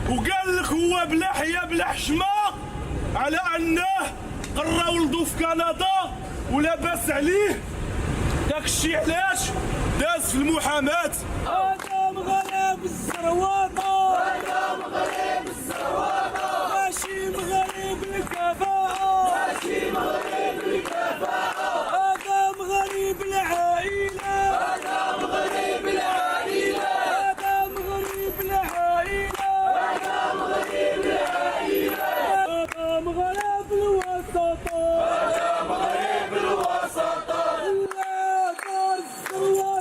وقال لك هو بلا حياة بلا حشمة على انه قرا ولدو في كندا ولا باس عليه. داك الشيء علاش داز في المحاماة. هذا مغرب الزرواطة، هذا مغرب الزرواطة، ماشي مغرب الكفاءة، ماشي مغرب الكفاءة، هذا مغرب العائلة، هذا مغرب العائلة، هذا مغرب العائلة، هذا مغرب العائلة، هذا مغرب الوسطى، هذا مغرب الوسطى.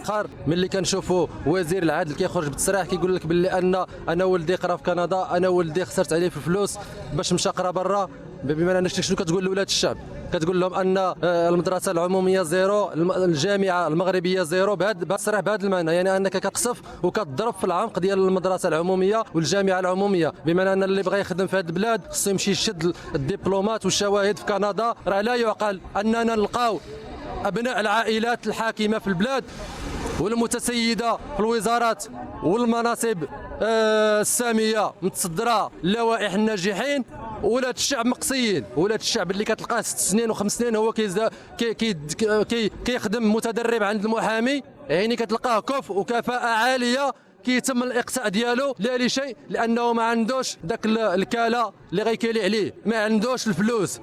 اخر ملي كنشوفوا وزير العدل كيخرج بالتصريح كيقول لك باللي انا ولدي قرا في كندا، انا ولدي خسرت عليه في الفلوس باش مشى قرا برا. بما ان شنو كتقول لولاد الشعب؟ كتقول لهم ان المدرسه العموميه زيرو، الجامعه المغربيه زيرو، بهذا التصريح بهذا المعنى، يعني انك كتقصف وكتضرب في العمق ديال المدرسه العموميه والجامعه العموميه. بما ان اللي بغى يخدم في هذه البلاد خصو يمشي يشد الدبلومات والشواهد في كندا. راه لا يعقل اننا نلقاو ابناء العائلات الحاكمه في البلاد والمتسيده في الوزارات والمناصب الساميه متصدره اللوائح الناجحين، ولاد الشعب مقصيين. ولاد الشعب اللي كتلقاه 6 سنين و5 سنين هو كيخدم متدرب عند المحامي، يعني كتلقاه كفء وكفاءه عاليه، كيتم الاقصاء ديالو لا لشيء لانه ما عندوش داك الكاله اللي غيكالي عليه، ما عندوش الفلوس.